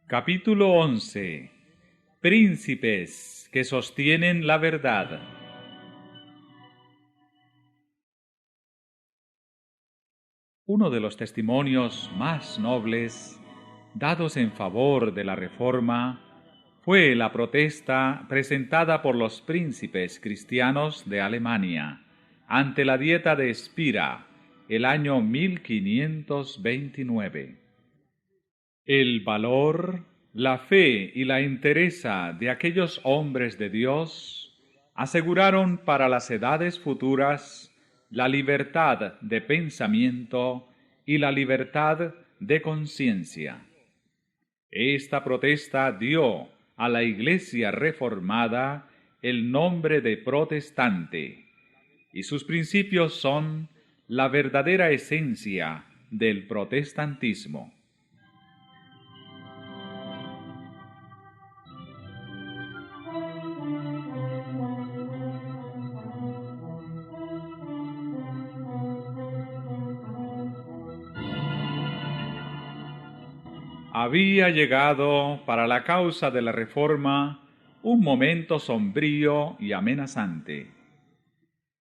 Capítulo 11. Príncipes que sostienen la verdad. Uno de los testimonios más nobles dados en favor de la Reforma fue la protesta presentada por los príncipes cristianos de Alemania ante la Dieta de Spira el año 1529. El valor, la fe y la entereza de aquellos hombres de Dios aseguraron para las edades futuras la libertad de pensamiento y la libertad de conciencia. Esta protesta dio a la Iglesia reformada el nombre de protestante, y sus principios son la verdadera esencia del protestantismo. Había llegado para la causa de la Reforma un momento sombrío y amenazante.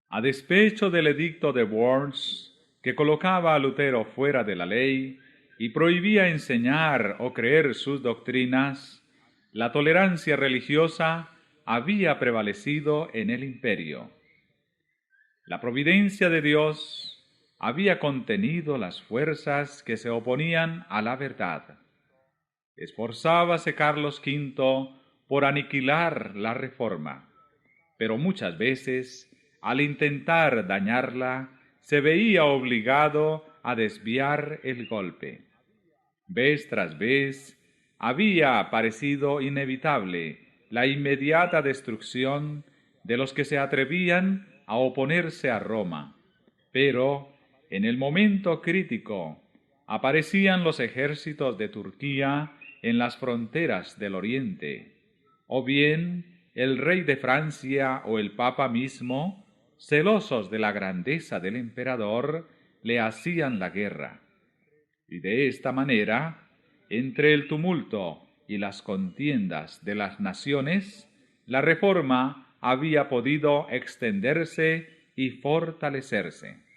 A despecho del edicto de Worms, que colocaba a Lutero fuera de la ley y prohibía enseñar o creer sus doctrinas, la tolerancia religiosa había prevalecido en el imperio. La providencia de Dios había contenido las fuerzas que se oponían a la verdad. Esforzábase Carlos V por aniquilar la Reforma, pero muchas veces, al intentar dañarla, se veía obligado a desviar el golpe. Vez tras vez, había parecido inevitable la inmediata destrucción de los que se atrevían a oponerse a Roma, pero en el momento crítico aparecían los ejércitos de Turquía en las fronteras del Oriente, o bien el rey de Francia o el Papa mismo, celosos de la grandeza del emperador, le hacían la guerra. Y de esta manera, entre el tumulto y las contiendas de las naciones, la Reforma había podido extenderse y fortalecerse.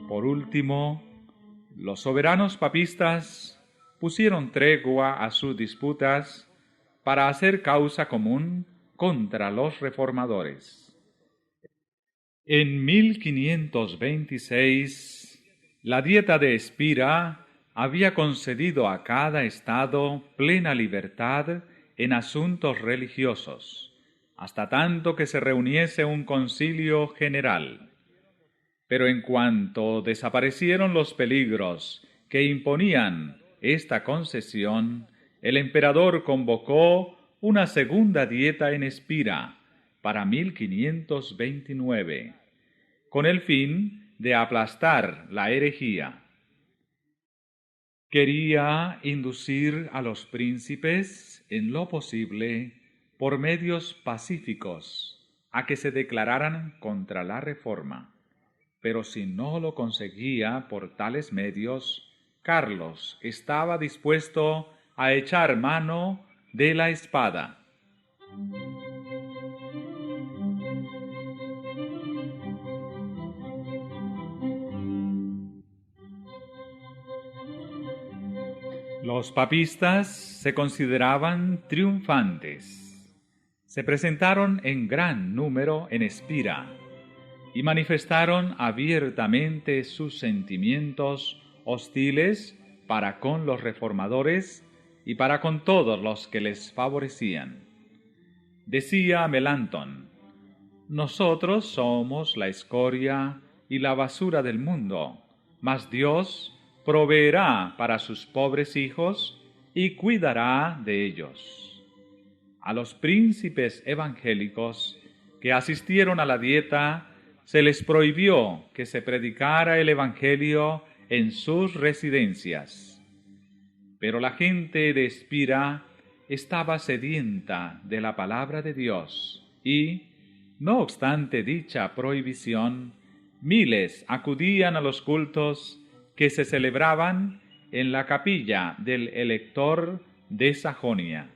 Por último, los soberanos papistas pusieron tregua a sus disputas para hacer causa común contra los reformadores. En 1526, la Dieta de Spira había concedido a cada estado plena libertad en asuntos religiosos, hasta tanto que se reuniese un concilio general. Pero en cuanto desaparecieron los peligros que imponían esta concesión, el emperador convocó una segunda dieta en Spira para 1529, con el fin de aplastar la herejía. Quería inducir a los príncipes, en lo posible, por medios pacíficos, a que se declararan contra la Reforma. Pero si no lo conseguía por tales medios, Carlos estaba dispuesto a echar mano de la espada. Los papistas se consideraban triunfantes. Se presentaron en gran número en Spira y manifestaron abiertamente sus sentimientos hostiles para con los reformadores y para con todos los que les favorecían. Decía Melanchthon: nosotros somos la escoria y la basura del mundo, mas Dios proveerá para sus pobres hijos y cuidará de ellos. A los príncipes evangélicos que asistieron a la dieta se les prohibió que se predicara el Evangelio en sus residencias. Pero la gente de Espira estaba sedienta de la palabra de Dios y, no obstante dicha prohibición, miles acudían a los cultos que se celebraban en la capilla del Elector de Sajonia.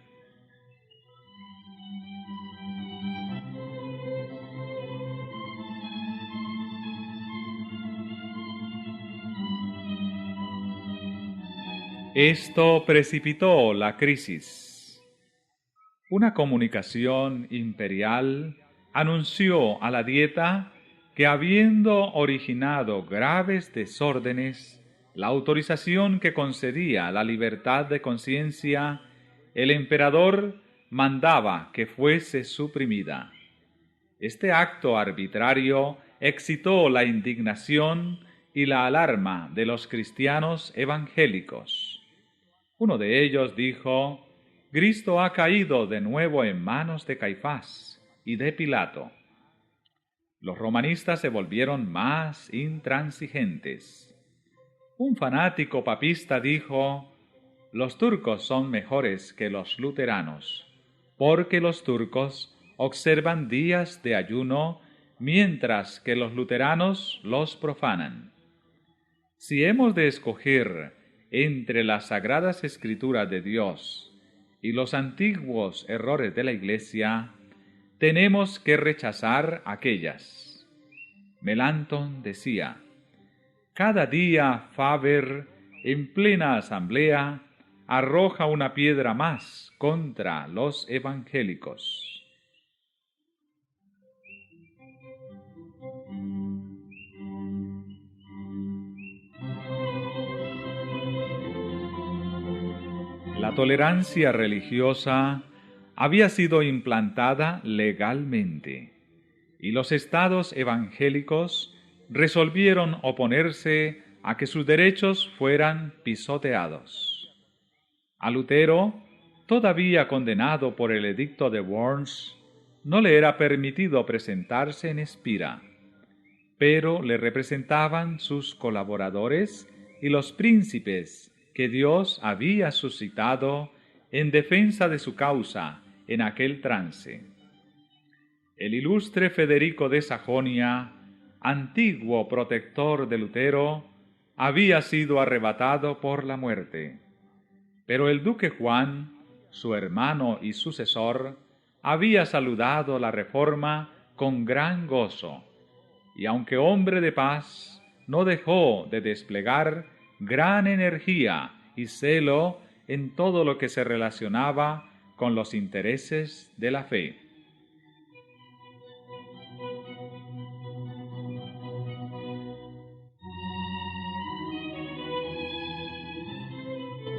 Esto precipitó la crisis. Una comunicación imperial anunció a la Dieta que, habiendo originado graves desórdenes, la autorización que concedía la libertad de conciencia, el emperador mandaba que fuese suprimida. Este acto arbitrario excitó la indignación y la alarma de los cristianos evangélicos. Uno de ellos dijo: «Cristo ha caído de nuevo en manos de Caifás y de Pilato». Los romanistas se volvieron más intransigentes. Un fanático papista dijo: «Los turcos son mejores que los luteranos, porque los turcos observan días de ayuno, mientras que los luteranos los profanan». Si hemos de escoger entre las sagradas escrituras de Dios y los antiguos errores de la Iglesia, tenemos que rechazar aquellas. Melanchthon decía: «Cada día Faber, en plena asamblea, arroja una piedra más contra los evangélicos». La tolerancia religiosa había sido implantada legalmente, y los estados evangélicos resolvieron oponerse a que sus derechos fueran pisoteados. A Lutero, todavía condenado por el edicto de Worms, no le era permitido presentarse en Espira, pero le representaban sus colaboradores y los príncipes que Dios había suscitado en defensa de su causa en aquel trance. El ilustre Federico de Sajonia, antiguo protector de Lutero, había sido arrebatado por la muerte, pero el duque Juan, su hermano y sucesor, había saludado la reforma con gran gozo, y aunque hombre de paz, no dejó de desplegar gran energía y celo en todo lo que se relacionaba con los intereses de la fe.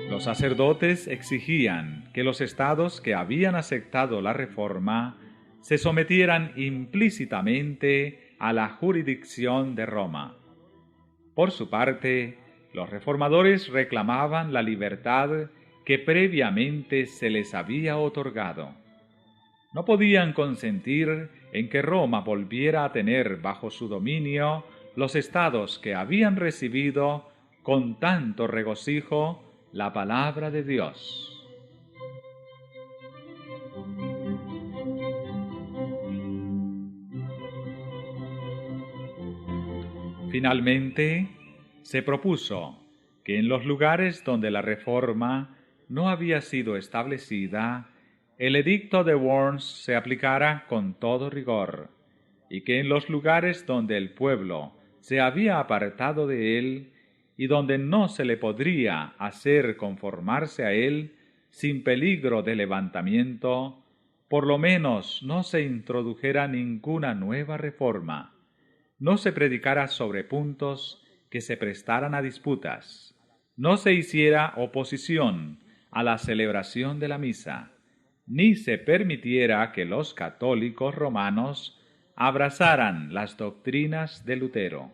Los sacerdotes exigían que los estados que habían aceptado la reforma se sometieran implícitamente a la jurisdicción de Roma. Por su parte, los reformadores reclamaban la libertad que previamente se les había otorgado. No podían consentir en que Roma volviera a tener bajo su dominio los estados que habían recibido con tanto regocijo la palabra de Dios. Finalmente, se propuso que en los lugares donde la reforma no había sido establecida, el edicto de Worms se aplicara con todo rigor, y que en los lugares donde el pueblo se había apartado de él y donde no se le podría hacer conformarse a él sin peligro de levantamiento, por lo menos no se introdujera ninguna nueva reforma, no se predicara sobre puntos que se prestaran a disputas, no se hiciera oposición a la celebración de la misa, ni se permitiera que los católicos romanos abrazaran las doctrinas de Lutero.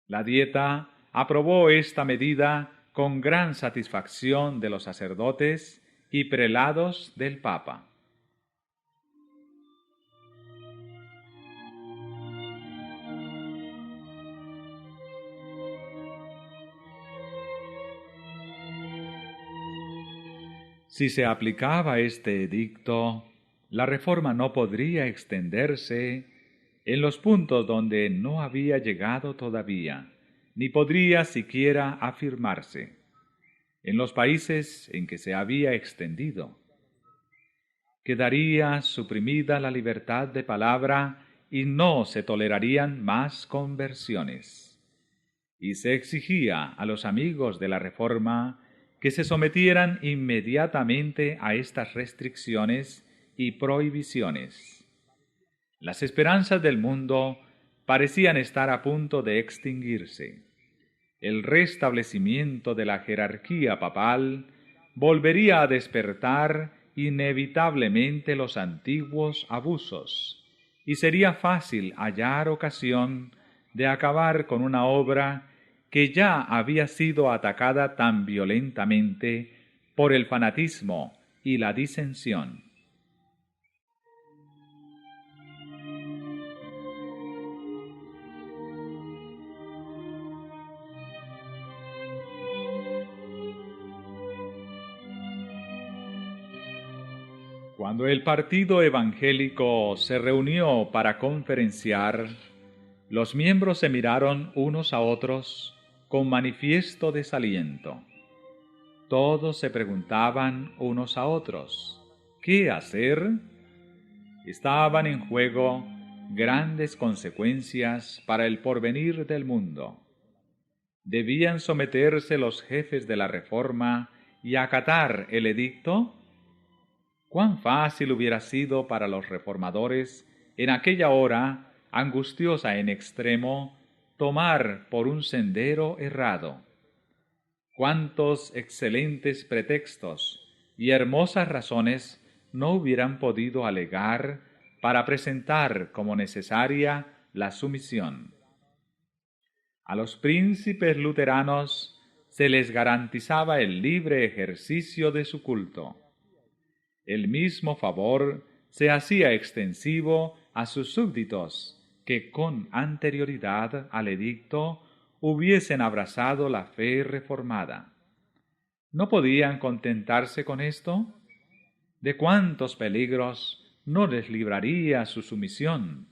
La Dieta aprobó esta medida con gran satisfacción de los sacerdotes y prelados del Papa. Si se aplicaba este edicto, la reforma no podría extenderse en los puntos donde no había llegado todavía, ni podría siquiera afirmarse en los países en que se había extendido. Quedaría suprimida la libertad de palabra y no se tolerarían más conversiones. Y se exigía a los amigos de la Reforma que se sometieran inmediatamente a estas restricciones y prohibiciones. Las esperanzas del mundo parecían estar a punto de extinguirse. El restablecimiento de la jerarquía papal volvería a despertar inevitablemente los antiguos abusos, y sería fácil hallar ocasión de acabar con una obra que ya había sido atacada tan violentamente por el fanatismo y la disensión. Cuando el partido evangélico se reunió para conferenciar, los miembros se miraron unos a otros con manifiesto desaliento. Todos se preguntaban unos a otros, ¿qué hacer? Estaban en juego grandes consecuencias para el porvenir del mundo. ¿Debían someterse los jefes de la Reforma y acatar el edicto? Cuán fácil hubiera sido para los reformadores en aquella hora angustiosa en extremo tomar por un sendero errado. Cuántos excelentes pretextos y hermosas razones no hubieran podido alegar para presentar como necesaria la sumisión. A los príncipes luteranos se les garantizaba el libre ejercicio de su culto. El mismo favor se hacía extensivo a sus súbditos que con anterioridad al edicto hubiesen abrazado la fe reformada. ¿No podían contentarse con esto? ¿De cuántos peligros no les libraría su sumisión?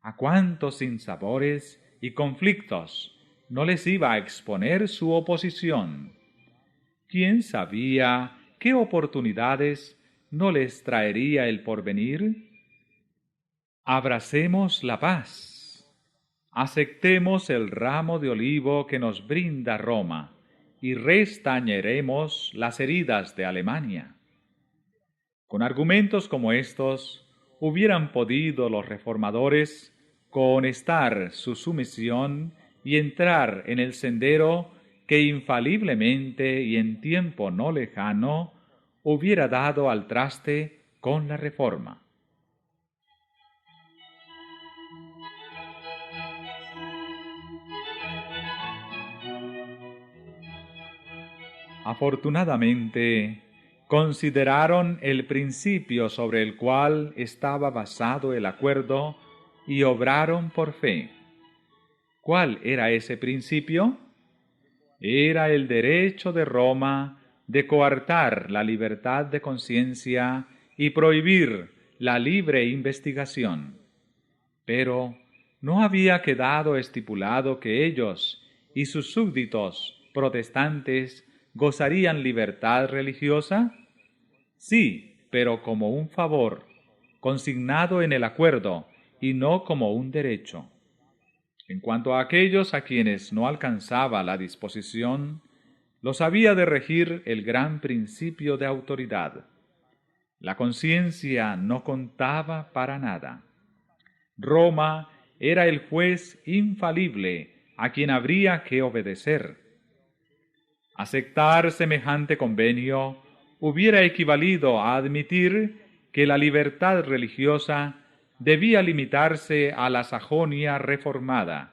¿A cuántos sinsabores y conflictos no les iba a exponer su oposición? ¿Quién sabía qué oportunidades no les traería el porvenir? Abracemos la paz. Aceptemos el ramo de olivo que nos brinda Roma y restañeremos las heridas de Alemania. Con argumentos como estos, hubieran podido los reformadores cohonestar su sumisión y entrar en el sendero que infaliblemente y en tiempo no lejano hubiera dado al traste con la Reforma. Afortunadamente, consideraron el principio sobre el cual estaba basado el acuerdo y obraron por fe. ¿Cuál era ese principio? Era el derecho de Roma de coartar la libertad de conciencia y prohibir la libre investigación. Pero ¿no había quedado estipulado que ellos y sus súbditos protestantes gozarían libertad religiosa? Sí, pero como un favor, consignado en el acuerdo y no como un derecho. En cuanto a aquellos a quienes no alcanzaba la disposición, los había de regir el gran principio de autoridad. La conciencia no contaba para nada. Roma era el juez infalible a quien habría que obedecer. Aceptar semejante convenio hubiera equivalido a admitir que la libertad religiosa debía limitarse a la Sajonia reformada,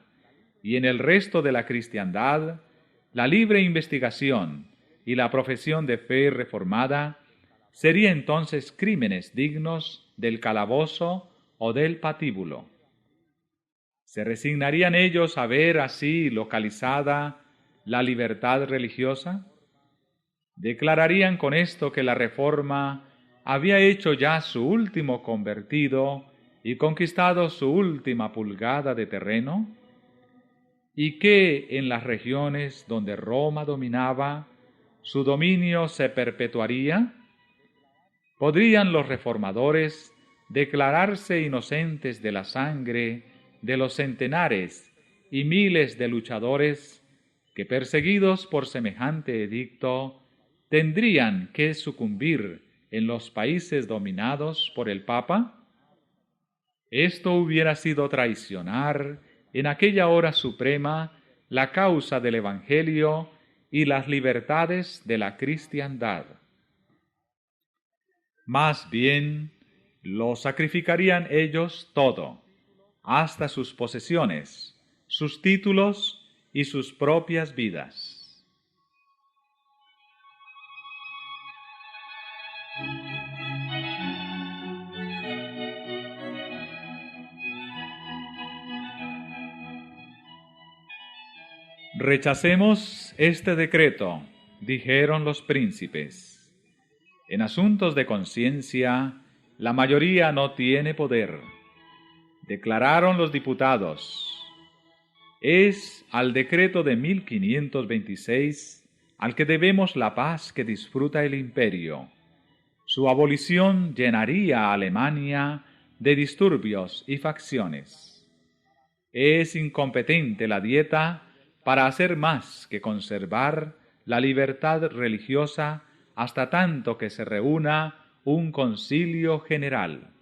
y en el resto de la cristiandad, la libre investigación y la profesión de fe reformada sería entonces crímenes dignos del calabozo o del patíbulo. ¿Se resignarían ellos a ver así localizada la libertad religiosa? Declararían con esto que la Reforma había hecho ya su último convertido y conquistado su última pulgada de terreno, y que en las regiones donde Roma dominaba, su dominio se perpetuaría. ¿Podrían los reformadores declararse inocentes de la sangre de los centenares y miles de luchadores que, perseguidos por semejante edicto, tendrían que sucumbir en los países dominados por el Papa? Esto hubiera sido traicionar en aquella hora suprema la causa del Evangelio y las libertades de la cristiandad. Más bien, lo sacrificarían ellos todo, hasta sus posesiones, sus títulos y sus propias vidas. Rechacemos este decreto, dijeron los príncipes. En asuntos de conciencia, la mayoría no tiene poder. Declararon los diputados. Es al decreto de 1526 al que debemos la paz que disfruta el imperio. Su abolición llenaría a Alemania de disturbios y facciones. Es incompetente la Dieta para hacer más que conservar la libertad religiosa hasta tanto que se reúna un concilio general.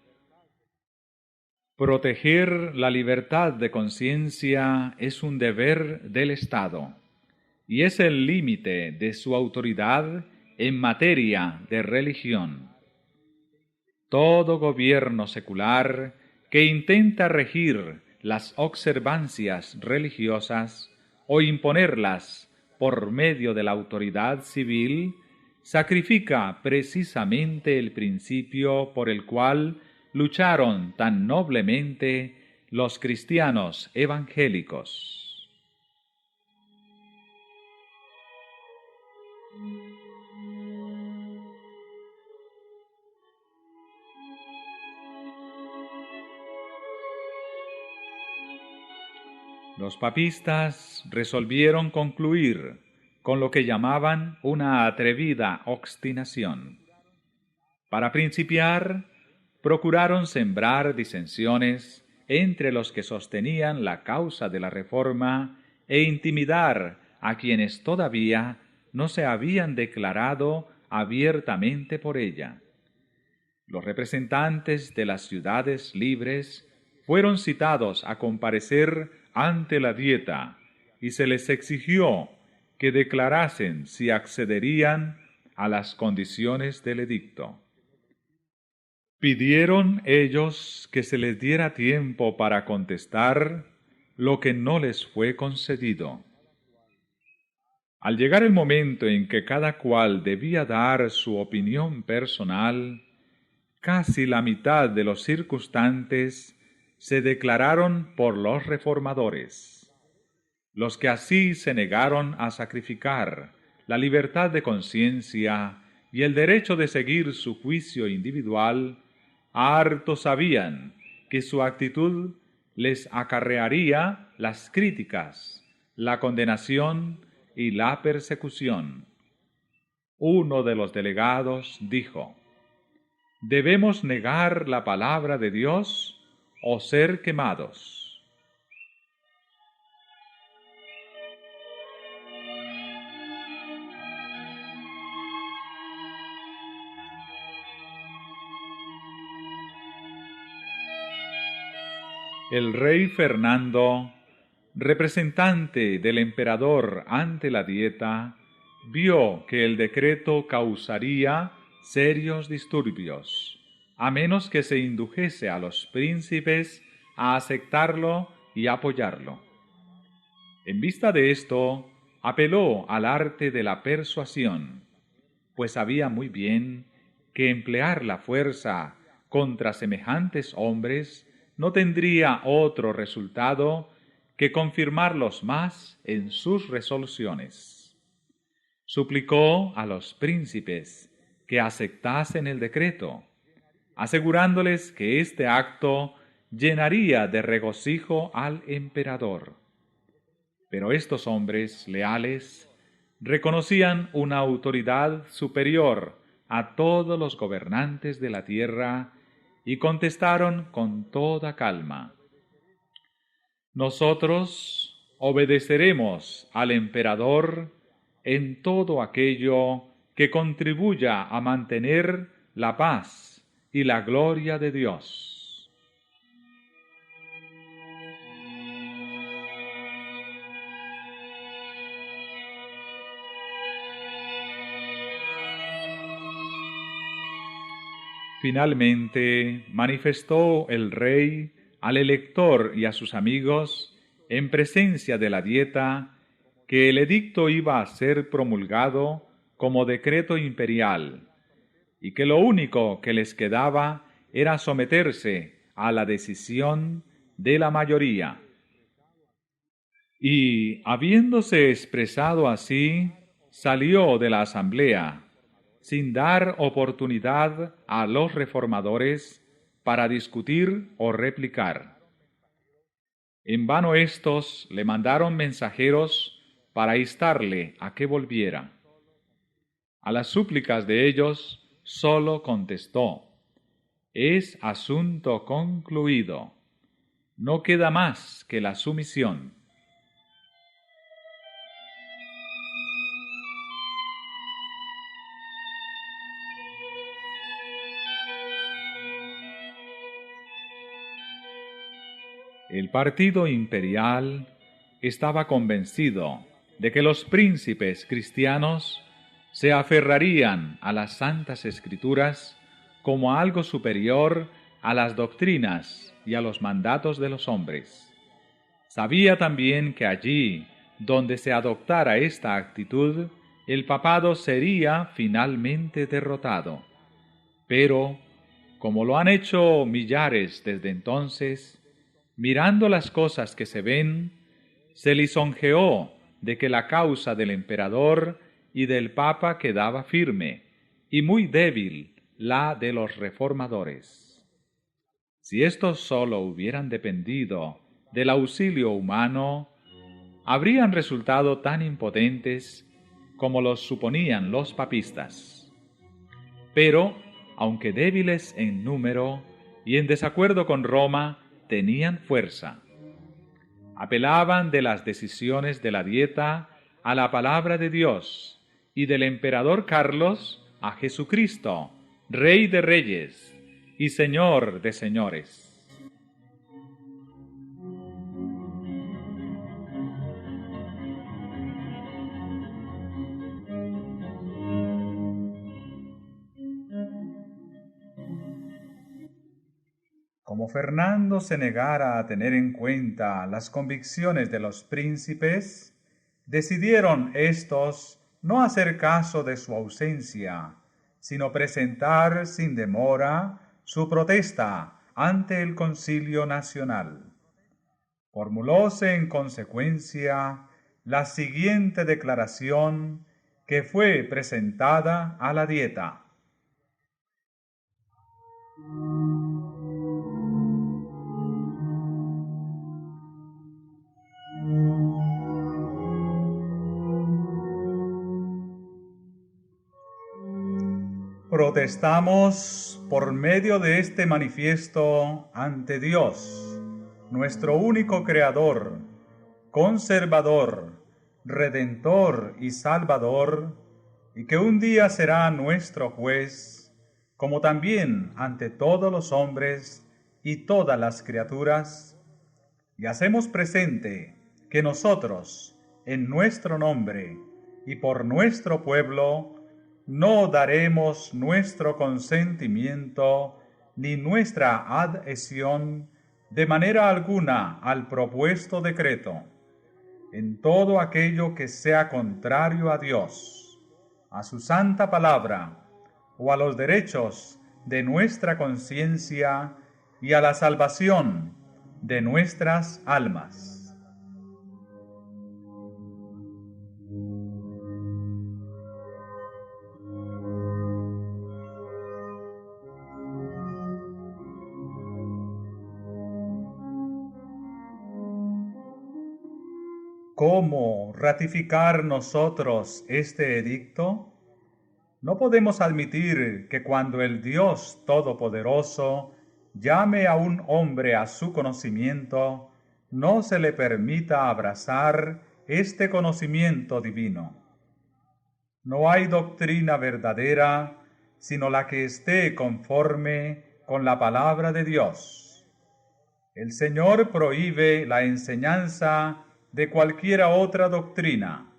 Proteger la libertad de conciencia es un deber del Estado y es el límite de su autoridad en materia de religión. Todo gobierno secular que intenta regir las observancias religiosas o imponerlas por medio de la autoridad civil sacrifica precisamente el principio por el cual lucharon tan noblemente los cristianos evangélicos. Los papistas resolvieron concluir con lo que llamaban una atrevida obstinación. Para principiar, procuraron sembrar disensiones entre los que sostenían la causa de la Reforma e intimidar a quienes todavía no se habían declarado abiertamente por ella. Los representantes de las ciudades libres fueron citados a comparecer ante la Dieta y se les exigió que declarasen si accederían a las condiciones del edicto. Pidieron ellos que se les diera tiempo para contestar, lo que no les fue concedido. Al llegar el momento en que cada cual debía dar su opinión personal, casi la mitad de los circunstantes se declararon por los reformadores. Los que así se negaron a sacrificar la libertad de conciencia y el derecho de seguir su juicio individual, harto sabían que su actitud les acarrearía las críticas, la condenación y la persecución. Uno de los delegados dijo: ¿debemos negar la palabra de Dios o ser quemados? El rey Fernando, representante del emperador ante la Dieta, vio que el decreto causaría serios disturbios, a menos que se indujese a los príncipes a aceptarlo y apoyarlo. En vista de esto, apeló al arte de la persuasión, pues sabía muy bien que emplear la fuerza contra semejantes hombres no tendría otro resultado que confirmarlos más en sus resoluciones. suplicó a los príncipes que aceptasen el decreto, asegurándoles que este acto llenaría de regocijo al emperador. Pero estos hombres leales reconocían una autoridad superior a todos los gobernantes de la tierra y contestaron con toda calma: nosotros obedeceremos al emperador en todo aquello que contribuya a mantener la paz y la gloria de Dios. Finalmente manifestó el rey al elector y a sus amigos, en presencia de la Dieta, que el edicto iba a ser promulgado como decreto imperial, y que lo único que les quedaba era someterse a la decisión de la mayoría. Y, habiéndose expresado así, salió de la asamblea, sin dar oportunidad a los reformadores para discutir o replicar. En vano éstos le mandaron mensajeros para instarle a que volviera. A las súplicas de ellos sólo contestó: es asunto concluido, no queda más que la sumisión. El partido imperial estaba convencido de que los príncipes cristianos se aferrarían a las Santas Escrituras como a algo superior a las doctrinas y a los mandatos de los hombres. Sabía también que allí donde se adoptara esta actitud, el papado sería finalmente derrotado. Pero, como lo han hecho millares desde entonces, mirando las cosas que se ven, se lisonjeó de que la causa del emperador y del papa quedaba firme, y muy débil la de los reformadores. Si estos sólo hubieran dependido del auxilio humano, habrían resultado tan impotentes como los suponían los papistas. Pero, aunque débiles en número y en desacuerdo con Roma, tenían fuerza. Apelaban de las decisiones de la Dieta a la palabra de Dios y del emperador Carlos a Jesucristo, Rey de reyes y Señor de señores. Como Fernando se negara a tener en cuenta las convicciones de los príncipes, decidieron éstos no hacer caso de su ausencia, sino presentar sin demora su protesta ante el Concilio Nacional. Formulóse en consecuencia la siguiente declaración que fue presentada a la Dieta. Protestamos por medio de este manifiesto ante Dios, nuestro único Creador, conservador, redentor y salvador, y que un día será nuestro juez, como también ante todos los hombres y todas las criaturas, y hacemos presente que nosotros, en nuestro nombre y por nuestro pueblo, no daremos nuestro consentimiento ni nuestra adhesión de manera alguna al propuesto decreto, en todo aquello que sea contrario a Dios, a su santa palabra o a los derechos de nuestra conciencia y a la salvación de nuestras almas. ¿Cómo ratificar nosotros este edicto? No podemos admitir que cuando el Dios Todopoderoso llame a un hombre a su conocimiento, no se le permita abrazar este conocimiento divino. No hay doctrina verdadera sino la que esté conforme con la palabra de Dios. El Señor prohíbe la enseñanza de cualquiera otra doctrina.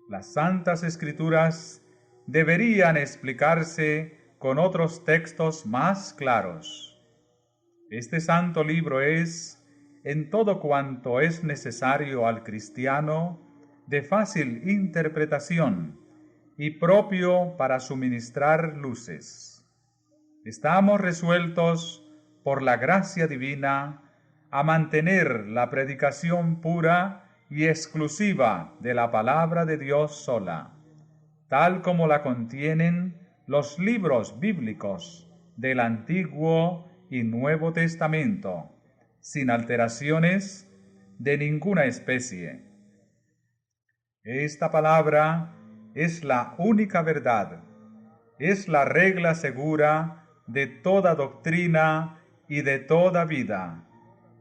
Las Santas Escrituras deberían explicarse con otros textos más claros. Este santo libro es, en todo cuanto es necesario al cristiano, de fácil interpretación y propio para suministrar luces. Estamos resueltos, por la gracia divina, a mantener la predicación pura y exclusiva de la palabra de Dios sola, tal como la contienen los libros bíblicos del Antiguo y Nuevo Testamento, sin alteraciones de ninguna especie. Esta palabra es la única verdad, es la regla segura de toda doctrina y de toda vida,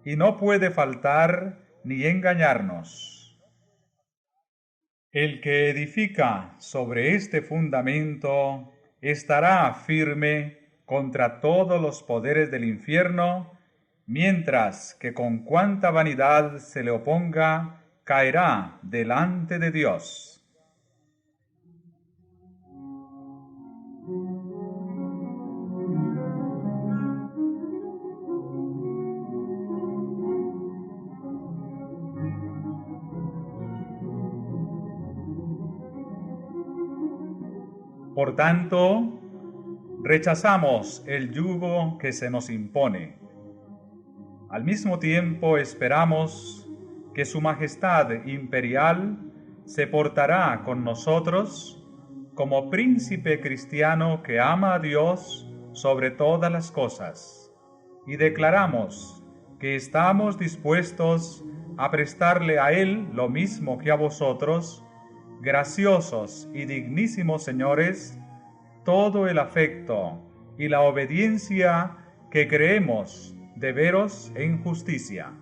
y no puede faltar ni engañarnos. El que edifica sobre este fundamento estará firme contra todos los poderes del infierno, mientras que con cuanta vanidad se le oponga, caerá delante de Dios. Por tanto, rechazamos el yugo que se nos impone. Al mismo tiempo esperamos que Su Majestad Imperial se portará con nosotros como príncipe cristiano que ama a Dios sobre todas las cosas, y declaramos que estamos dispuestos a prestarle a Él lo mismo que a vosotros, graciosos y dignísimos señores, todo el afecto y la obediencia que creemos deberos en justicia.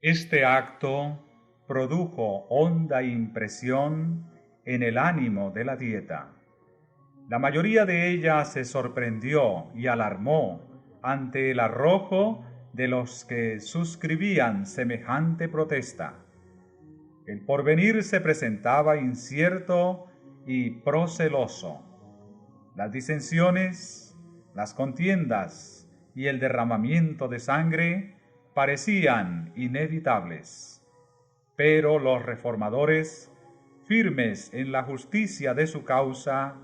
Este acto produjo honda impresión en el ánimo de la dieta. La mayoría de ella se sorprendió y alarmó ante el arrojo de los que suscribían semejante protesta. El porvenir se presentaba incierto y proceloso. Las disensiones, las contiendas y el derramamiento de sangre parecían inevitables. Pero los reformadores, firmes en la justicia de su causa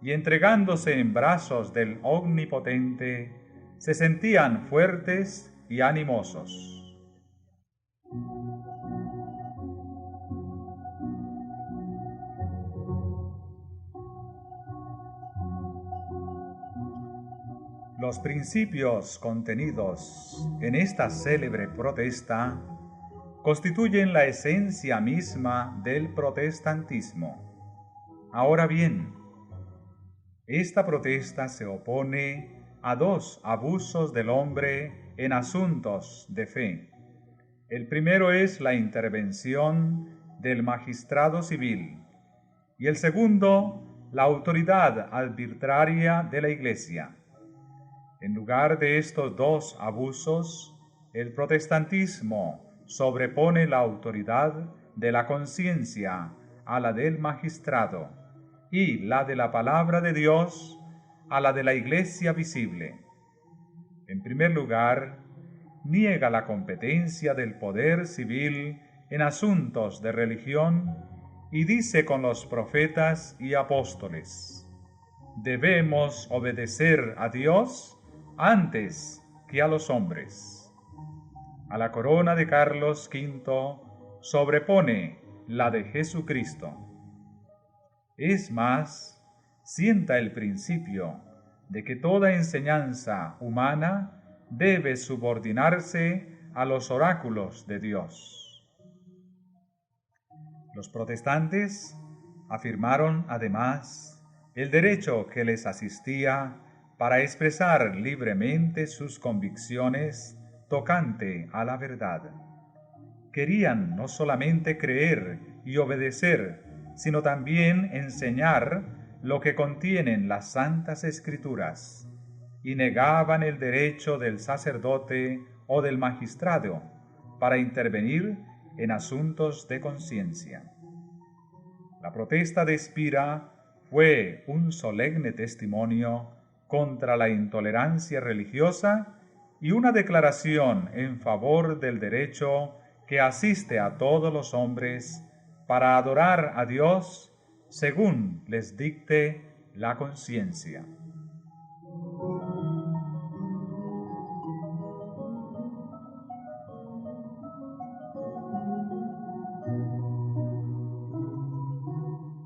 y entregándose en brazos del Omnipotente, se sentían fuertes y animosos. Los principios contenidos en esta célebre protesta constituyen la esencia misma del protestantismo. Ahora bien, esta protesta se opone a dos abusos del hombre en asuntos de fe. El primero es la intervención del magistrado civil y el segundo, la autoridad arbitraria de la Iglesia. En lugar de estos dos abusos, el protestantismo sobrepone la autoridad de la conciencia a la del magistrado y la de la palabra de Dios a la de la Iglesia visible. En primer lugar, niega la competencia del poder civil en asuntos de religión y dice con los profetas y apóstoles: debemos obedecer a Dios antes que a los hombres. A la corona de Carlos V sobrepone la de Jesucristo. Es más, sienta el principio de que toda enseñanza humana debe subordinarse a los oráculos de Dios. Los protestantes afirmaron además el derecho que les asistía para expresar libremente sus convicciones tocante a la verdad. Querían no solamente creer y obedecer, sino también enseñar lo que contienen las Santas Escrituras, y negaban el derecho del sacerdote o del magistrado para intervenir en asuntos de conciencia. La protesta de Spira fue un solemne testimonio contra la intolerancia religiosa y una declaración en favor del derecho que asiste a todos los hombres para adorar a Dios según les dicte la conciencia.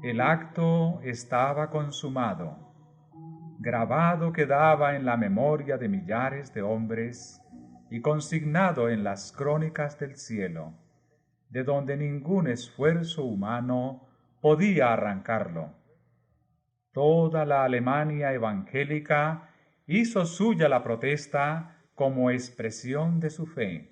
El acto estaba consumado. Grabado quedaba en la memoria de millares de hombres y consignado en las crónicas del cielo, de donde ningún esfuerzo humano podía arrancarlo. Toda la Alemania evangélica hizo suya la protesta como expresión de su fe.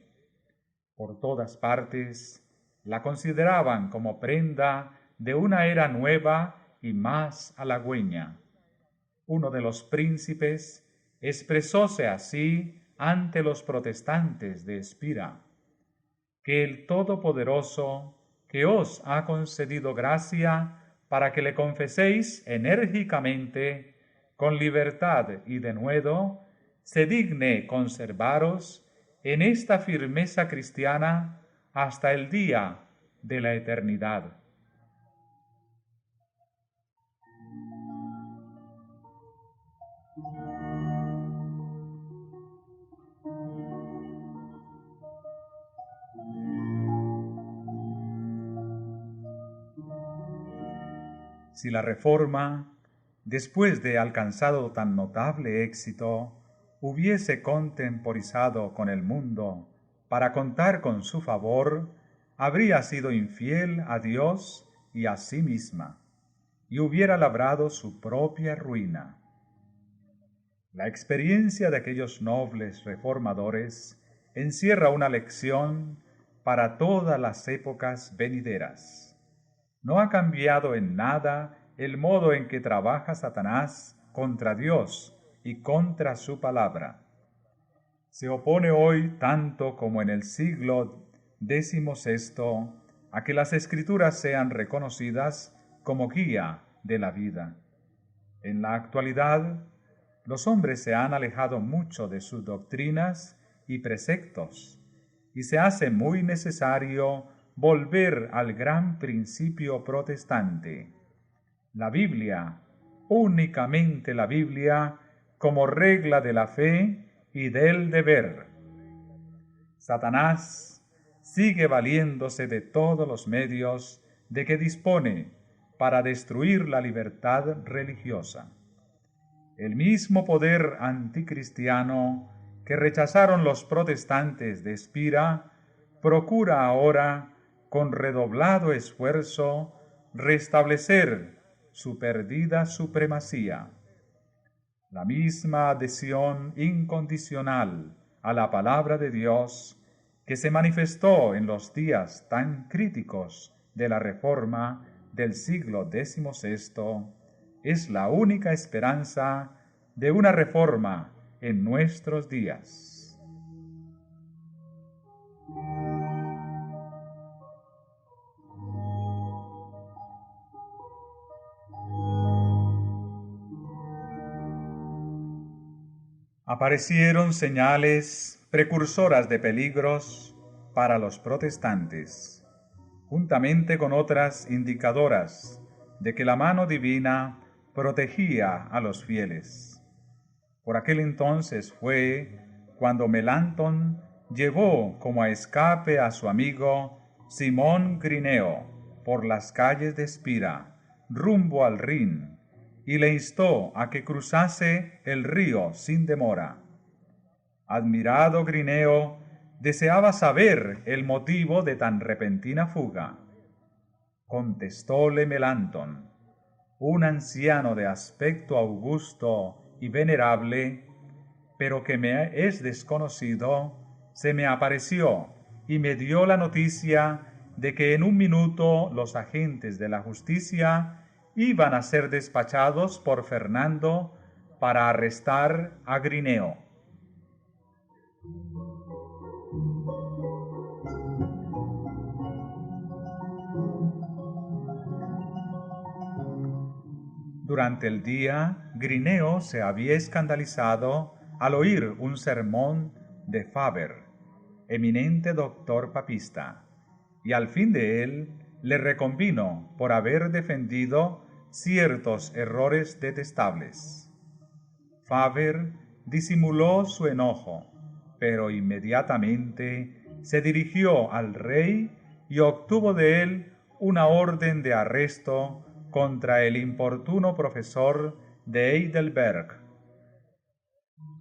Por todas partes la consideraban como prenda de una era nueva y más halagüeña. Uno de los príncipes expresóse así ante los protestantes de Spira: que el Todopoderoso, que os ha concedido gracia para que le confeséis enérgicamente, con libertad y denuedo, se digne conservaros en esta firmeza cristiana hasta el día de la eternidad. Si la Reforma, después de alcanzado tan notable éxito, hubiese contemporizado con el mundo para contar con su favor, habría sido infiel a Dios y a sí misma, y hubiera labrado su propia ruina. La experiencia de aquellos nobles reformadores encierra una lección para todas las épocas venideras. No ha cambiado en nada el modo en que trabaja Satanás contra Dios y contra su palabra. Se opone hoy tanto como en el siglo XVI a que las Escrituras sean reconocidas como guía de la vida. En la actualidad, los hombres se han alejado mucho de sus doctrinas y preceptos, y se hace muy necesario volver al gran principio protestante: la Biblia, únicamente la Biblia, como regla de la fe y del deber. Satanás sigue valiéndose de todos los medios de que dispone para destruir la libertad religiosa. El mismo poder anticristiano que rechazaron los protestantes de Spira procura ahora, con redoblado esfuerzo, restablecer su perdida supremacía. La misma adhesión incondicional a la palabra de Dios que se manifestó en los días tan críticos de la Reforma del siglo XVI es la única esperanza de una reforma en nuestros días. Aparecieron señales precursoras de peligros para los protestantes, juntamente con otras indicadoras de que la mano divina protegía a los fieles. Por aquel entonces fue cuando Melanchthon llevó como a escape a su amigo Simón Grineo, por las calles de Espira, rumbo al Rin, y le instó a que cruzase el río sin demora. Admirado Grineo deseaba saber el motivo de tan repentina fuga. Contestóle Melantón, un anciano de aspecto augusto y venerable, pero que me es desconocido, se me apareció y me dio la noticia de que en un minuto los agentes de la justicia iban a ser despachados por Fernando para arrestar a Grineo. Durante el día, Grineo se había escandalizado al oír un sermón de Faber, eminente doctor papista, y al fin de él le reconvino por haber defendido ciertos errores detestables. Faber disimuló su enojo, pero inmediatamente se dirigió al rey y obtuvo de él una orden de arresto contra el importuno profesor de Heidelberg.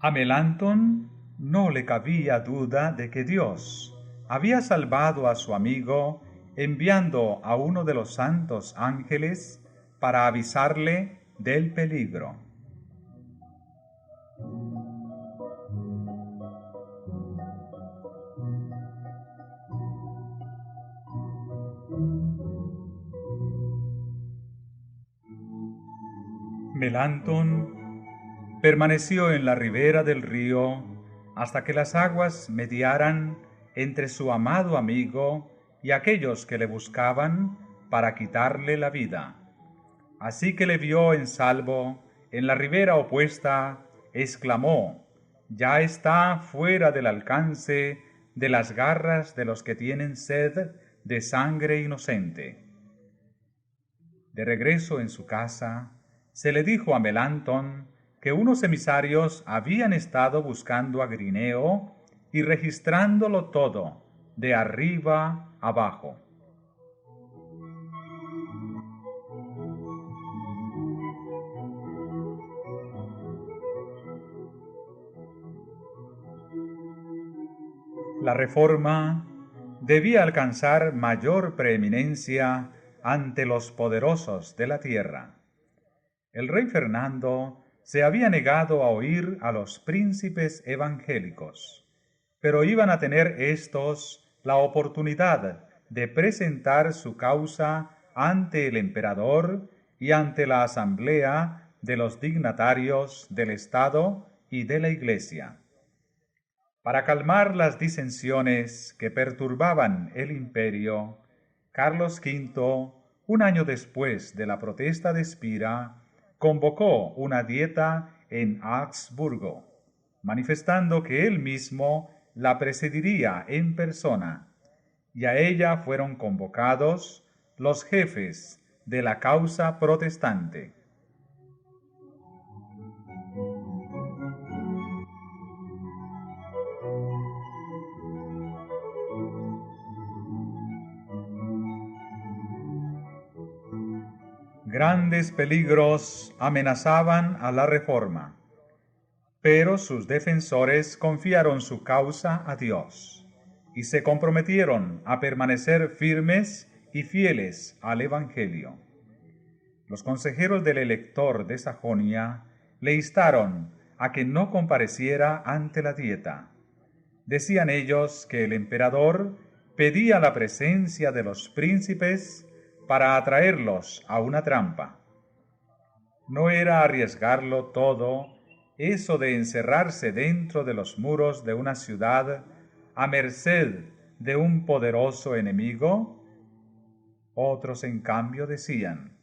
A Melantón no le cabía duda de que Dios había salvado a su amigo enviando a uno de los santos ángeles para avisarle del peligro. Melantón permaneció en la ribera del río hasta que las aguas mediaran entre su amado amigo y aquellos que le buscaban para quitarle la vida. Así que le vio en salvo en la ribera opuesta, exclamó: «Ya está fuera del alcance de las garras de los que tienen sed de sangre inocente». De regreso en su casa, se le dijo a Melantón que unos emisarios habían estado buscando a Grineo y registrándolo todo, de arriba abajo. La reforma debía alcanzar mayor preeminencia ante los poderosos de la tierra. El rey Fernando se había negado a oír a los príncipes evangélicos, pero iban a tener éstos la oportunidad de presentar su causa ante el emperador y ante la asamblea de los dignatarios del Estado y de la Iglesia. Para calmar las disensiones que perturbaban el imperio, Carlos V, un año después de la protesta de Espira, convocó una dieta en Augsburgo, manifestando que él mismo la presidiría en persona, y a ella fueron convocados los jefes de la causa protestante. Grandes peligros amenazaban a la reforma, pero sus defensores confiaron su causa a Dios y se comprometieron a permanecer firmes y fieles al Evangelio. Los consejeros del elector de Sajonia le instaron a que no compareciera ante la dieta. Decían ellos que el emperador pedía la presencia de los príncipes para atraerlos a una trampa. No era arriesgarlo todo eso de encerrarse dentro de los muros de una ciudad a merced de un poderoso enemigo. Otros, en cambio, decían: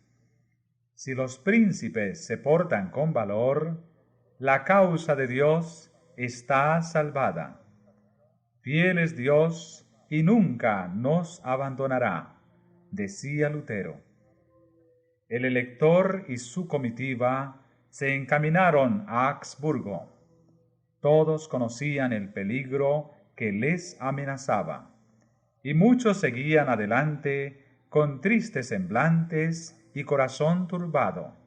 si los príncipes se portan con valor, la causa de Dios está salvada. Fiel es Dios y nunca nos abandonará, decía Lutero. El elector y su comitiva se encaminaron a Augsburgo. Todos conocían el peligro que les amenazaba. y muchos seguían adelante con tristes semblantes y corazón turbado.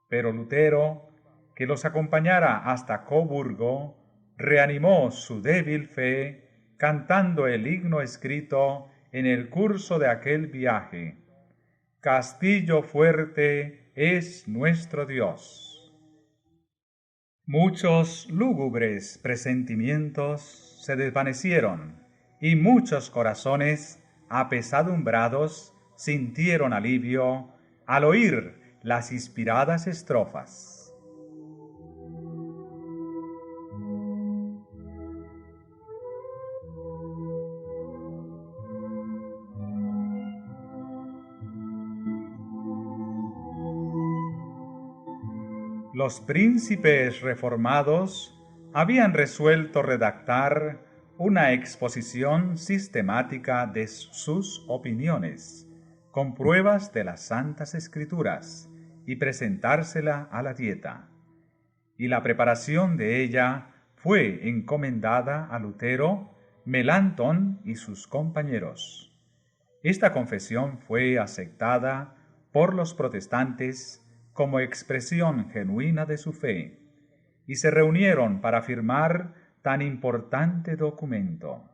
Pero Lutero, que los acompañara hasta Coburgo, reanimó su débil fe cantando el himno escrito en el curso de aquel viaje: Castillo fuerte es nuestro Dios. Muchos lúgubres presentimientos se desvanecieron y muchos corazones apesadumbrados sintieron alivio al oír las inspiradas estrofas. Los príncipes reformados habían resuelto redactar una exposición sistemática de sus opiniones, con pruebas de las Santas Escrituras, y presentársela a la Dieta. Y la preparación de ella fue encomendada a Lutero, Melanchthon y sus compañeros. Esta confesión fue aceptada por los protestantes como expresión genuina de su fe, y se reunieron para firmar tan importante documento.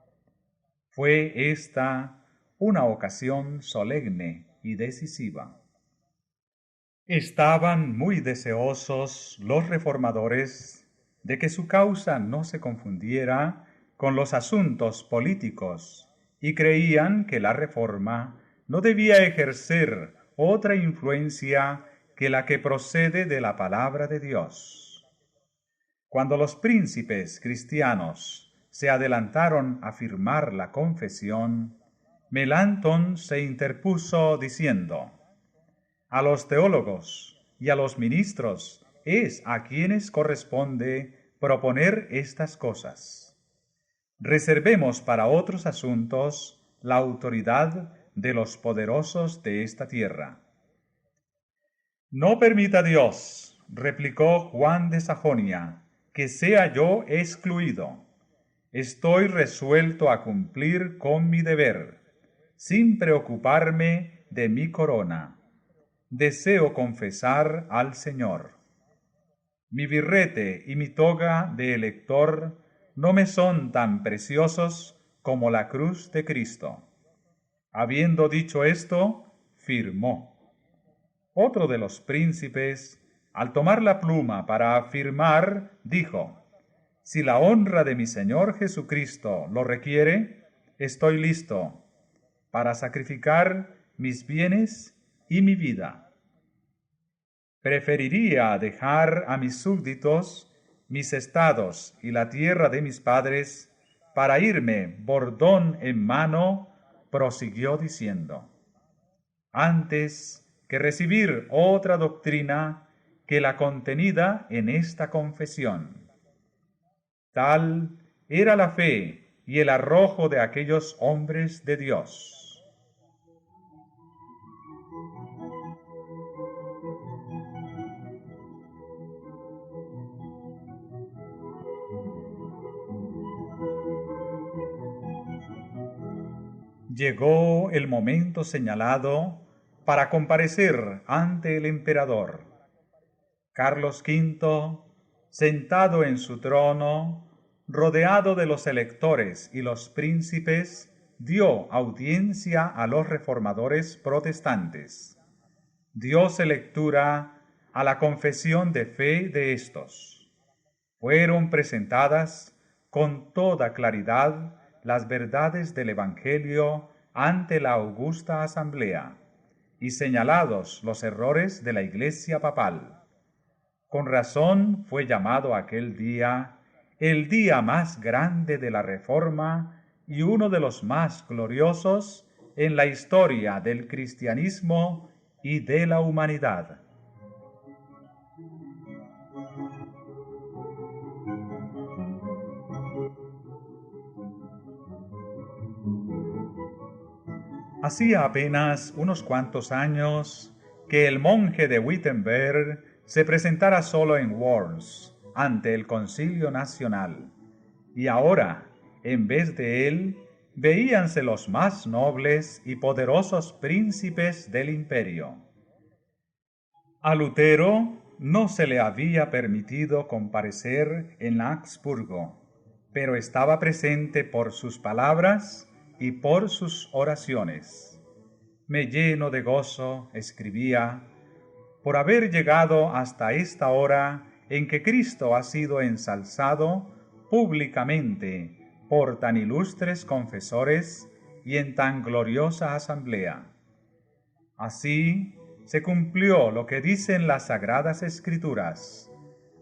Fue esta una ocasión solemne y decisiva. Estaban muy deseosos los reformadores de que su causa no se confundiera con los asuntos políticos, y creían que la reforma no debía ejercer otra influencia que la que procede de la palabra de Dios. Cuando los príncipes cristianos se adelantaron a firmar la confesión, Melanchthon se interpuso diciendo: a los teólogos y a los ministros es a quienes corresponde proponer estas cosas. Reservemos para otros asuntos la autoridad de los poderosos de esta tierra. No permita Dios, replicó Juan de Sajonia, que sea yo excluido. Estoy resuelto a cumplir con mi deber, sin preocuparme de mi corona. Deseo confesar al Señor. Mi birrete y mi toga de elector no me son tan preciosos como la cruz de Cristo. Habiendo dicho esto, firmó. Otro de los príncipes, al tomar la pluma para firmar, dijo: si la honra de mi Señor Jesucristo lo requiere, estoy listo para sacrificar mis bienes y mi vida. Preferiría dejar a mis súbditos, mis estados y la tierra de mis padres para irme bordón en mano, prosiguió diciendo, antes que recibir otra doctrina que la contenida en esta confesión. Tal era la fe y el arrojo de aquellos hombres de Dios. Llegó el momento señalado para comparecer ante el emperador. Carlos V, sentado en su trono, rodeado de los electores y los príncipes, dio audiencia a los reformadores protestantes. Dióse lectura a la confesión de fe de éstos. Fueron presentadas con toda claridad las verdades del Evangelio ante la augusta asamblea, y señalados los errores de la Iglesia papal. Con razón fue llamado aquel día el día más grande de la Reforma y uno de los más gloriosos en la historia del cristianismo y de la humanidad. Hacía apenas unos cuantos años que el monje de Wittenberg se presentara solo en Worms ante el Concilio Nacional, y ahora, en vez de él, veíanse los más nobles y poderosos príncipes del imperio. A Lutero no se le había permitido comparecer en Augsburgo, pero estaba presente por sus palabras y por sus oraciones. Me lleno de gozo, escribía, por haber llegado hasta esta hora en que Cristo ha sido ensalzado públicamente por tan ilustres confesores y en tan gloriosa asamblea. Así se cumplió lo que dicen las Sagradas Escrituras: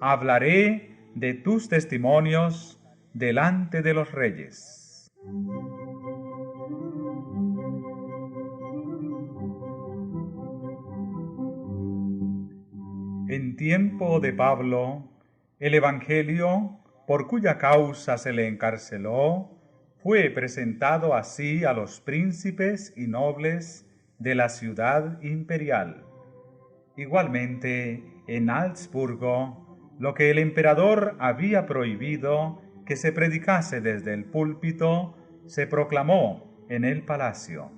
hablaré de tus testimonios delante de los reyes. En tiempo de Pablo, el Evangelio, por cuya causa se le encarceló, fue presentado así a los príncipes y nobles de la ciudad imperial. Igualmente, en Augsburgo, lo que el emperador había prohibido que se predicase desde el púlpito, se proclamó en el palacio.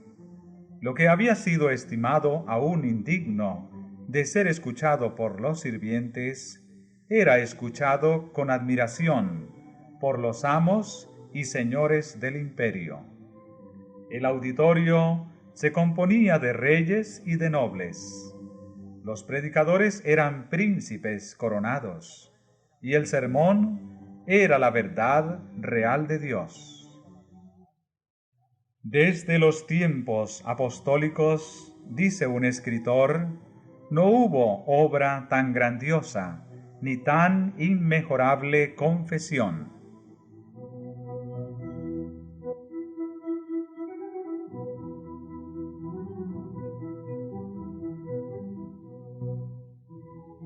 Lo que había sido estimado aún indigno de ser escuchado por los sirvientes, era escuchado con admiración por los amos y señores del imperio. El auditorio se componía de reyes y de nobles. Los predicadores eran príncipes coronados, y el sermón era la verdad real de Dios. Desde los tiempos apostólicos, dice un escritor, no hubo obra tan grandiosa ni tan inmejorable confesión.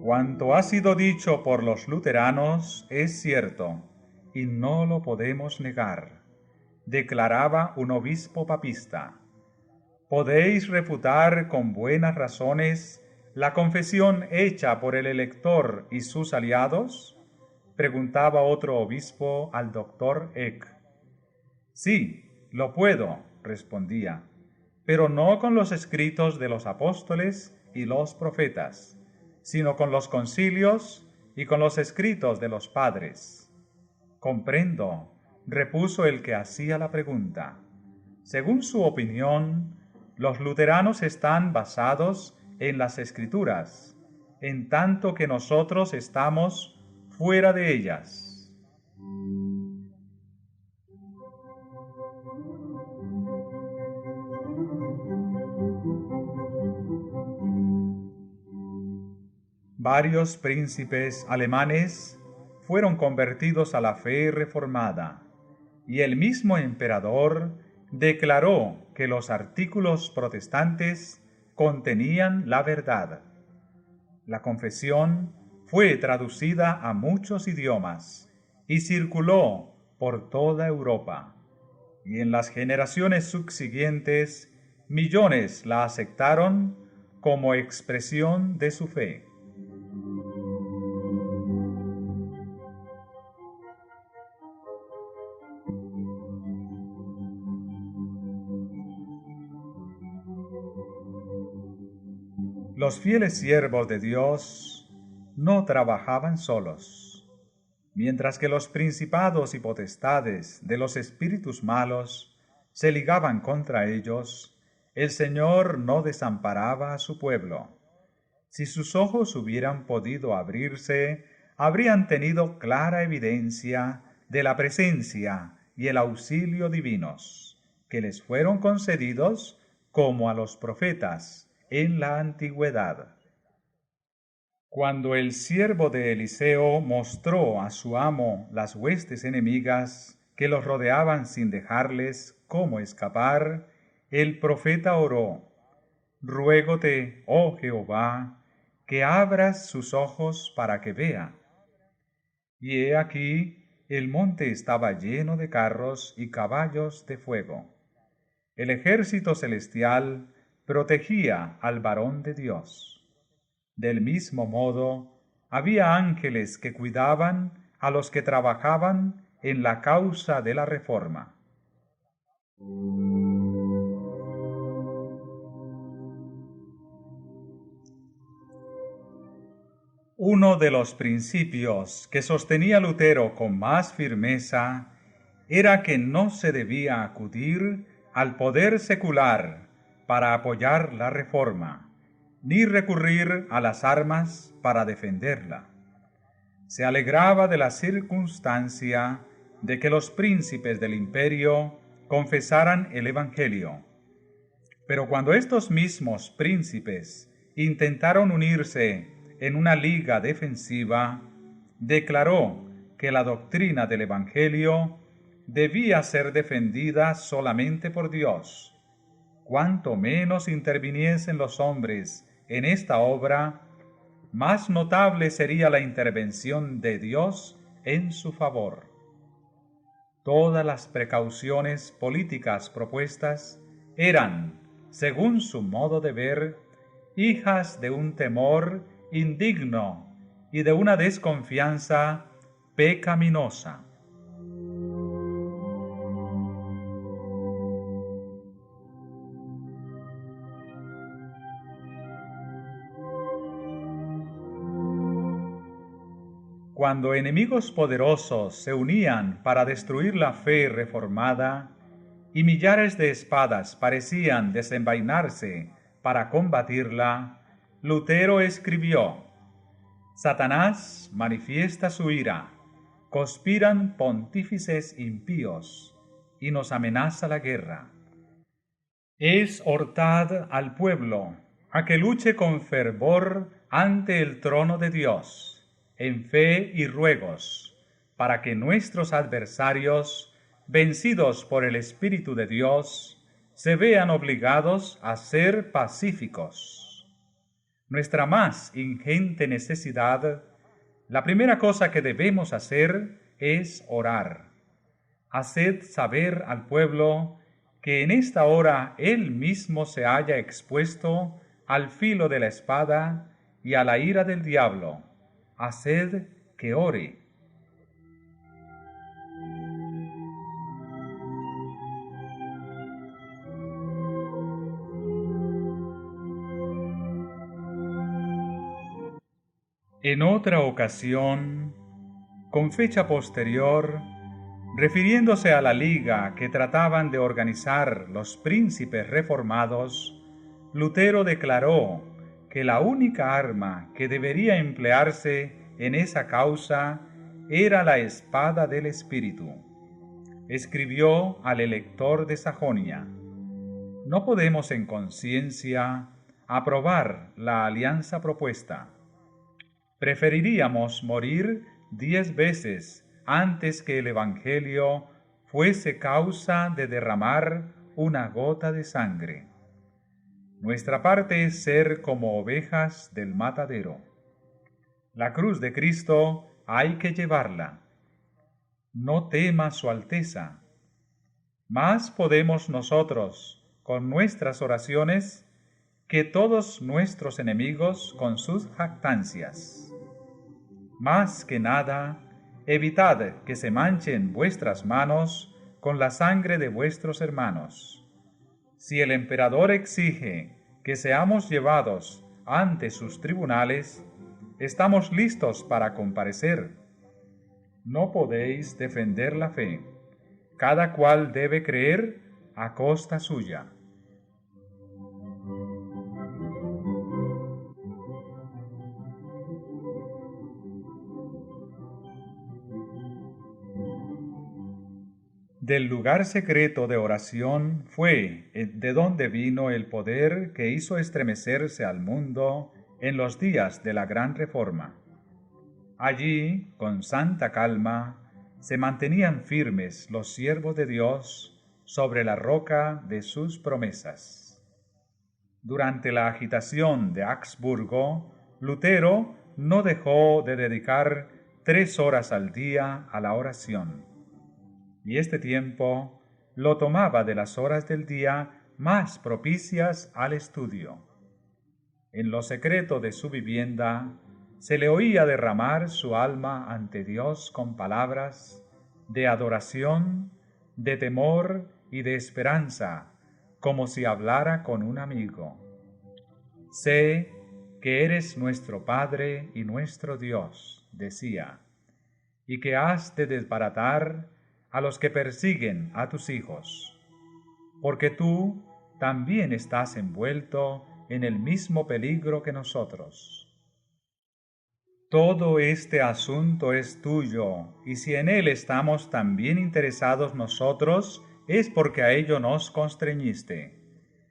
Cuanto ha sido dicho por los luteranos es cierto, y no lo podemos negar, declaraba un obispo papista. ¿Podéis refutar con buenas razones la confesión hecha por el elector y sus aliados? Preguntaba otro obispo al doctor Eck. Sí, lo puedo, respondía, pero no con los escritos de los apóstoles y los profetas, sino con los concilios y con los escritos de los padres. Comprendo, repuso el que hacía la pregunta. Según su opinión, los luteranos están basados en las Escrituras, en tanto que nosotros estamos fuera de ellas. Varios príncipes alemanes fueron convertidos a la fe reformada, y el mismo emperador declaró que los artículos protestantes contenían la verdad. La confesión fue traducida a muchos idiomas y circuló por toda Europa, y en las generaciones subsiguientes millones la aceptaron como expresión de su fe. Los fieles siervos de Dios no trabajaban solos. Mientras que los principados y potestades de los espíritus malos se ligaban contra ellos, el Señor no desamparaba a su pueblo. Si sus ojos hubieran podido abrirse, habrían tenido clara evidencia de la presencia y el auxilio divinos, que les fueron concedidos como a los profetas en la antigüedad. Cuando el siervo de Eliseo mostró a su amo las huestes enemigas que los rodeaban sin dejarles cómo escapar, el profeta oró: Ruégote, oh Jehová, que abras sus ojos para que vea. Y he aquí, el monte estaba lleno de carros y caballos de fuego. El ejército celestial protegía al varón de Dios. Del mismo modo, había ángeles que cuidaban a los que trabajaban en la causa de la reforma. Uno de los principios que sostenía Lutero con más firmeza era que no se debía acudir al poder secular para apoyar la reforma, ni recurrir a las armas para defenderla. Se alegraba de la circunstancia de que los príncipes del imperio confesaran el Evangelio. Pero cuando estos mismos príncipes intentaron unirse en una liga defensiva, declaró que la doctrina del Evangelio debía ser defendida solamente por Dios. Cuanto menos interviniesen los hombres en esta obra, más notable sería la intervención de Dios en su favor. Todas las precauciones políticas propuestas eran, según su modo de ver, hijas de un temor indigno y de una desconfianza pecaminosa. Cuando enemigos poderosos se unían para destruir la fe reformada, y millares de espadas parecían desenvainarse para combatirla, Lutero escribió: Satanás manifiesta su ira, conspiran pontífices impíos, y nos amenaza la guerra. Exhortad al pueblo a que luche con fervor ante el trono de Dios, en fe y ruegos, para que nuestros adversarios, vencidos por el Espíritu de Dios, se vean obligados a ser pacíficos. Nuestra más ingente necesidad, la primera cosa que debemos hacer es orar. Haced saber al pueblo que en esta hora él mismo se halla expuesto al filo de la espada y a la ira del diablo. Haced que ore. En otra ocasión, con fecha posterior, refiriéndose a la liga que trataban de organizar los príncipes reformados, Lutero declaró que la única arma que debería emplearse en esa causa era la espada del Espíritu. Escribió al elector de Sajonia: no podemos en conciencia aprobar la alianza propuesta. Preferiríamos morir 10 veces antes que el Evangelio fuese causa de derramar una gota de sangre. Nuestra parte es ser como ovejas del matadero. La cruz de Cristo hay que llevarla. No tema su alteza. Más podemos nosotros, con nuestras oraciones, que todos nuestros enemigos con sus jactancias. Más que nada, evitad que se manchen vuestras manos con la sangre de vuestros hermanos. Si el emperador exige que seamos llevados ante sus tribunales, estamos listos para comparecer. No podéis defender la fe. Cada cual debe creer a costa suya. Del lugar secreto de oración fue de donde vino el poder que hizo estremecerse al mundo en los días de la Gran Reforma. Allí, con santa calma, se mantenían firmes los siervos de Dios sobre la roca de sus promesas. Durante la agitación de Augsburgo, Lutero no dejó de dedicar 3 horas al día a la oración. Y este tiempo lo tomaba de las horas del día más propicias al estudio. En lo secreto de su vivienda se le oía derramar su alma ante Dios con palabras de adoración, de temor y de esperanza, como si hablara con un amigo. Sé que eres nuestro Padre y nuestro Dios, decía, y que has de desbaratar a los que persiguen a tus hijos, porque tú también estás envuelto en el mismo peligro que nosotros. Todo este asunto es tuyo, y si en él estamos también interesados nosotros, es porque a ello nos constreñiste.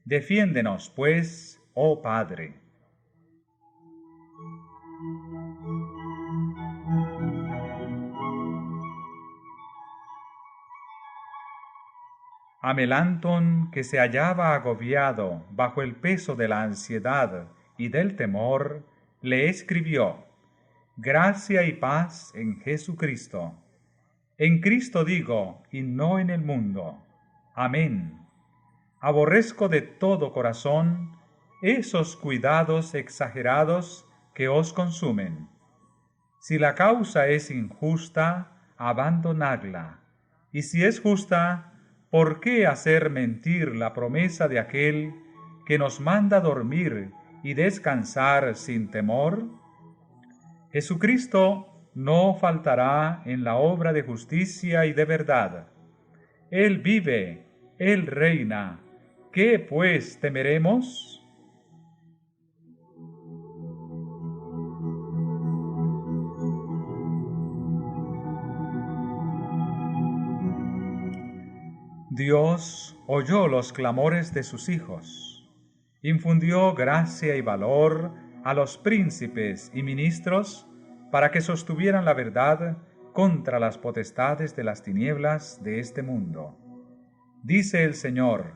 Defiéndenos, pues, oh Padre. A Melantón, que se hallaba agobiado bajo el peso de la ansiedad y del temor, le escribió: Gracia y paz en Jesucristo. En Cristo digo, y no en el mundo. Amén. Aborrezco de todo corazón esos cuidados exagerados que os consumen. Si la causa es injusta, abandonadla. Y si es justa, ¿por qué hacer mentir la promesa de aquel que nos manda dormir y descansar sin temor? Jesucristo no faltará en la obra de justicia y de verdad. Él vive, Él reina. ¿Qué pues temeremos? Dios oyó los clamores de sus hijos, infundió gracia y valor a los príncipes y ministros para que sostuvieran la verdad contra las potestades de las tinieblas de este mundo. Dice el Señor: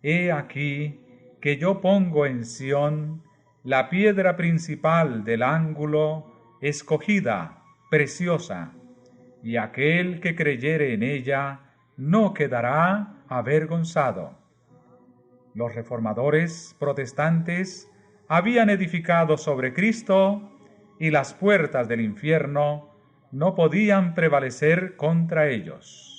He aquí que yo pongo en Sión la piedra principal del ángulo, escogida, preciosa, y aquel que creyere en ella no quedará avergonzado. Los reformadores protestantes habían edificado sobre Cristo, y las puertas del infierno no podían prevalecer contra ellos.